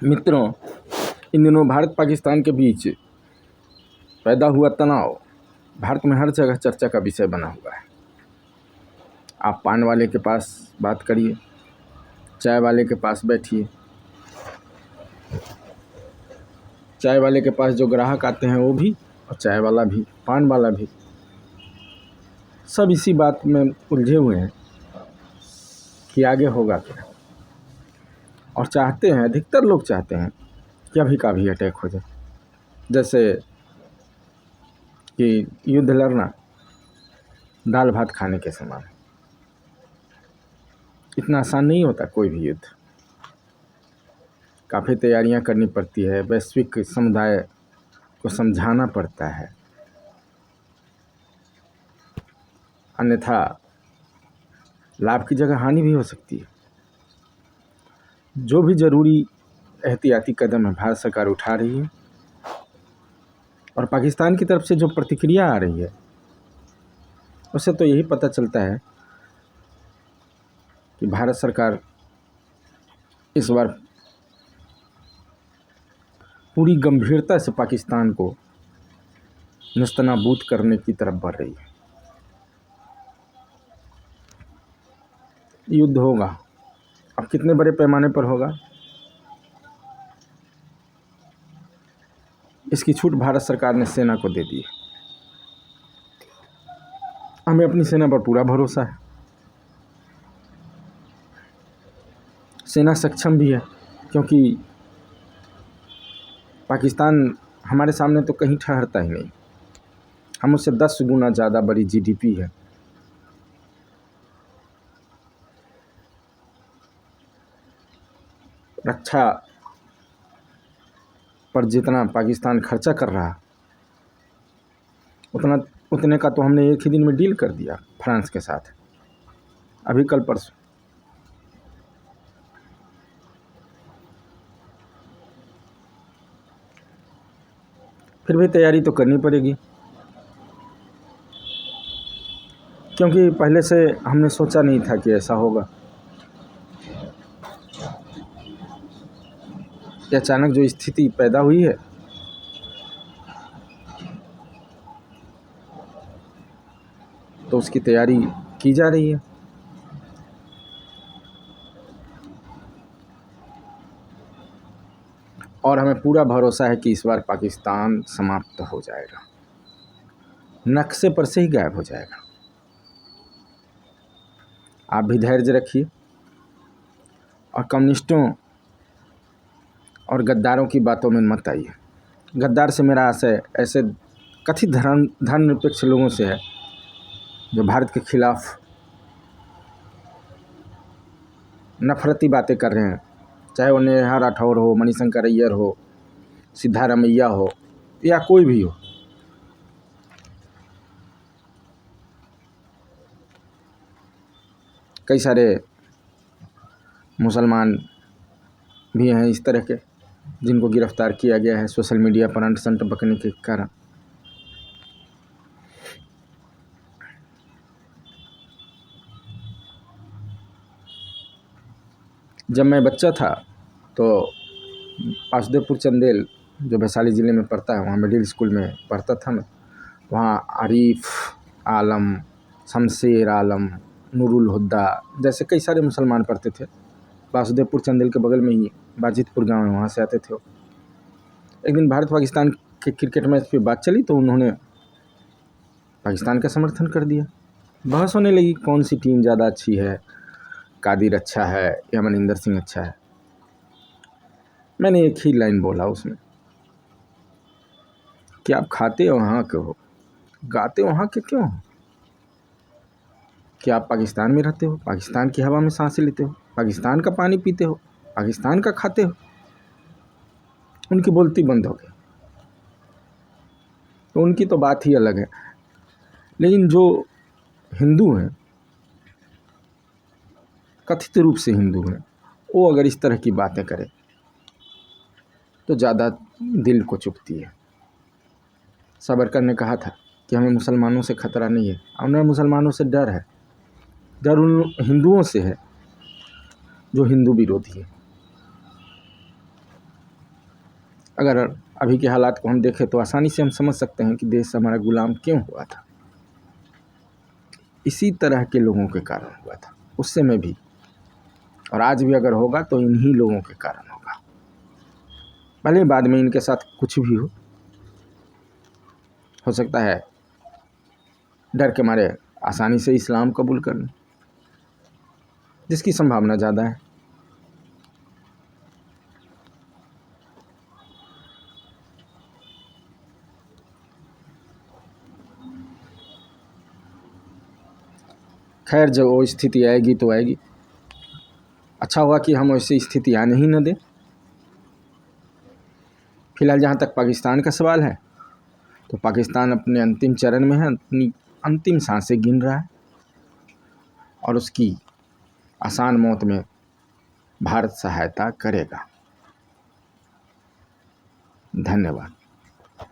मित्रों, इन दिनों भारत पाकिस्तान के बीच पैदा हुआ तनाव भारत में हर जगह चर्चा का विषय बना हुआ है। आप पान वाले के पास बात करिए, चाय वाले के पास बैठिए, चाय वाले के पास जो ग्राहक आते हैं वो भी, और चाय वाला भी, पान वाला भी, सब इसी बात में उलझे हुए हैं कि आगे होगा क्या। और चाहते हैं, अधिकतर लोग चाहते हैं कि अभी का भी अटैक हो जाए। जैसे कि युद्ध लड़ना दाल भात खाने के समान। इतना आसान नहीं होता कोई भी युद्ध, काफ़ी तैयारियां करनी पड़ती है, वैश्विक समुदाय को समझाना पड़ता है, अन्यथा लाभ की जगह हानि भी हो सकती है। जो भी ज़रूरी एहतियाती कदम है भारत सरकार उठा रही है, और पाकिस्तान की तरफ से जो प्रतिक्रिया आ रही है उससे तो यही पता चलता है कि भारत सरकार इस बार पूरी गंभीरता से पाकिस्तान को नेस्तनाबूद करने की तरफ बढ़ रही है। युद्ध होगा, अब कितने बड़े पैमाने पर होगा इसकी छूट भारत सरकार ने सेना को दे दी है। हमें अपनी सेना पर पूरा भरोसा है। सेना सक्षम भी है, क्योंकि पाकिस्तान हमारे सामने तो कहीं ठहरता ही नहीं। हम उससे 10 गुना ज़्यादा बड़ी जीडीपी है। रक्षा पर जितना पाकिस्तान खर्चा कर रहा उतने का तो हमने एक ही दिन में डील कर दिया फ्रांस के साथ, अभी कल परसों। फिर भी तैयारी तो करनी पड़ेगी, क्योंकि पहले से हमने सोचा नहीं था कि ऐसा होगा। ये अचानक जो स्थिति पैदा हुई है, तो उसकी तैयारी की जा रही है। और हमें पूरा भरोसा है कि इस बार पाकिस्तान समाप्त हो जाएगा, नक्शे पर से ही गायब हो जाएगा। आप भी धैर्य रखिए, और कम्युनिस्टों और गद्दारों की बातों में मत आइए। गद्दार से मेरा आशय ऐसे कथित धर्मनिरपेक्ष लोगों से है जो भारत के खिलाफ नफरती बातें कर रहे हैं, चाहे वो नेहा राठौर हो, मणिशंकर अय्यर हो, सिद्धारमैया हो, या कोई भी हो। कई सारे मुसलमान भी हैं इस तरह के, जिनको गिरफ्तार किया गया है सोशल मीडिया पर अंट संट बकने के कारण। जब मैं बच्चा था तो वासुदेवपुर चंदेल, जो वैशाली ज़िले में पड़ता है, वहाँ मिडिल स्कूल में पढ़ता था मैं। वहाँ आरिफ आलम, शमशेर आलम, नूरुल हुद्दा जैसे कई सारे मुसलमान पढ़ते थे। वासुदेवपुर चंदेल के बगल में ही बाजितपुर गांव है, वहाँ से आते थे। एक दिन भारत पाकिस्तान के क्रिकेट मैच पे बात चली तो उन्होंने पाकिस्तान का समर्थन कर दिया। बहस होने लगी कौन सी टीम ज़्यादा अच्छी है, कादिर अच्छा है या मनिंदर सिंह अच्छा है। मैंने एक ही लाइन बोला उसमें कि आप खाते वहाँ के हो, गाते वहाँ के क्यों हो? कि आप पाकिस्तान में रहते हो, पाकिस्तान की हवा में सांसें लेते हो, पाकिस्तान का पानी पीते हो, पाकिस्तान का खाते हो। उनकी बोलती बंद हो गई। तो उनकी तो बात ही अलग है। लेकिन जो हिंदू हैं, कथित रूप से हिंदू हैं, वो अगर इस तरह की बातें करें तो ज़्यादा दिल को चुभती है। सावरकर ने कहा था कि हमें मुसलमानों से खतरा नहीं है, हमें मुसलमानों से डर है। डर उन हिंदुओं से है जो हिंदू विरोधी है। अगर अभी के हालात को हम देखें तो आसानी से हम समझ सकते हैं कि देश हमारा गुलाम क्यों हुआ था। इसी तरह के लोगों के कारण हुआ था, उससे में भी, और आज भी अगर होगा तो इन्हीं लोगों के कारण होगा। भले बाद में इनके साथ कुछ भी हो सकता है डर के मारे आसानी से इस्लाम कबूल कर लें, जिसकी संभावना ज़्यादा है। खैर, जब वो स्थिति आएगी तो आएगी। अच्छा हुआ कि हम वैसी स्थिति आने ही न दें। फिलहाल जहाँ तक पाकिस्तान का सवाल है तो पाकिस्तान अपने अंतिम चरण में है, अपनी अंतिम सांसें गिन रहा है और उसकी आसान मौत में भारत सहायता करेगा। धन्यवाद।